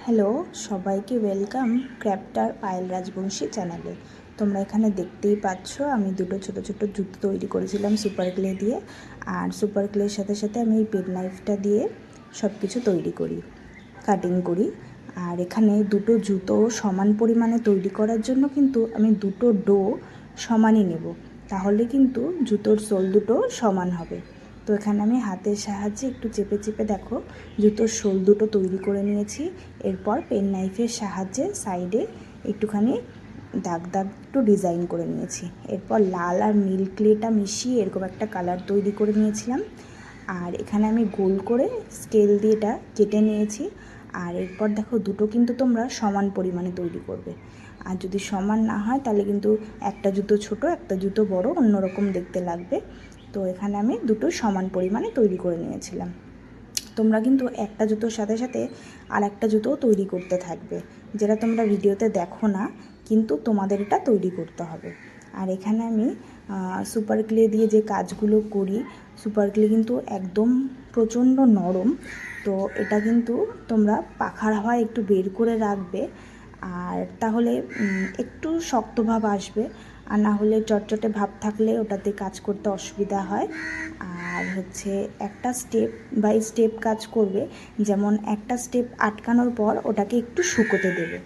Hello, সবাইকে welcome ক্র্যাফটার Payel Rajbanshi চ্যানেলে। তোমরা এখানে দেখতেই পাচ্ছ আমি দুটো ছোট ছোট জুতো তৈরি করেছিলাম সুপার ক্লে দিয়ে। আর সুপার ক্লের সাথে সাথে আমি এই পেন নাইফটা দিয়ে সব কিছু তৈরি করি, কাটিং করি। আর এখানে দুটো জুতো সমান পরিমাণে তৈরি করার জন্য কিন্তু আমি দুটো ডো সমানই নেব, তাহলে কিন্তু জুতোর সোল দুটো সমান হবে। তো এখানে আমি হাতের সাহায্যে একটু চেপে চেপে দেখো জুতোর সোল দুটো তৈরি করে নিয়েছি। এরপর পেন নাইফের সাহায্যে সাইডে একটুখানি দাগ দাগ একটু ডিজাইন করে নিয়েছি। এরপর লাল আর নীল ক্লেটা মিশিয়ে এরকম একটা কালার তৈরি করে নিয়েছিলাম। আর এখানে আমি গোল করে স্কেল দিয়ে এটা কেটে নিয়েছি। আর এরপর দেখো দুটো কিন্তু তোমরা সমান পরিমাণে তৈরি করবে। আর যদি সমান না হয় তাহলে কিন্তু একটা জুতো ছোট একটা জুতো বড় অন্যরকম দেখতে লাগবে। তো এখানে আমি দুটো সমান পরিমাণে তৈরি করে নিয়েছিলাম। তোমরা কিন্তু একটা জুতোর সাথে সাথে আর একটা জুতোও তৈরি করতে থাকবে, যেটা তোমরা ভিডিওতে দেখো না, কিন্তু তোমাদের এটা তৈরি করতে হবে। আর এখানে আমি সুপার ক্লে দিয়ে যে কাজগুলো করি, সুপার ক্লে কিন্তু একদম প্রচণ্ড নরম। তো এটা কিন্তু তোমরা পাখার হাওয়ায় একটু বের করে রাখবে, আর তাহলে একটু শক্ত ভাব আসবে। আর না হলে চটচটে ভাব থাকলে ওটাতে কাজ করতে অসুবিধা হয়। আর হচ্ছে একটা স্টেপ বাই স্টেপ কাজ করবে, যেমন একটা স্টেপ আটকানোর পর ওটাকে একটু শুকোতে দেবে,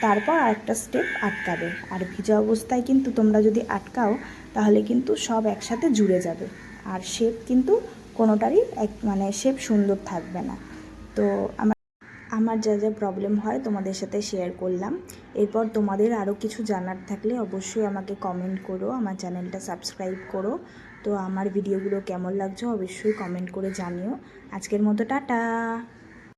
তারপর আরেকটা স্টেপ আটকাবে। আর ভিজা অবস্থায় কিন্তু তোমরা যদি আটকাও তাহলে কিন্তু সব একসাথে জুড়ে যাবে, আর শেপ কিন্তু কোনোটারই শেপ সুন্দর থাকবে না। তো আমার যা যা প্রবলেম হয় তোমাদের সাথে শেয়ার করলাম। এরপর তোমাদের আরও কিছু জানার থাকলে অবশ্যই আমাকে কমেন্ট করো, আমার চ্যানেলটা সাবস্ক্রাইব করো। তো আমার ভিডিওগুলো কেমন লাগছে অবশ্যই কমেন্ট করে জানিও। আজকের মতো টাটা।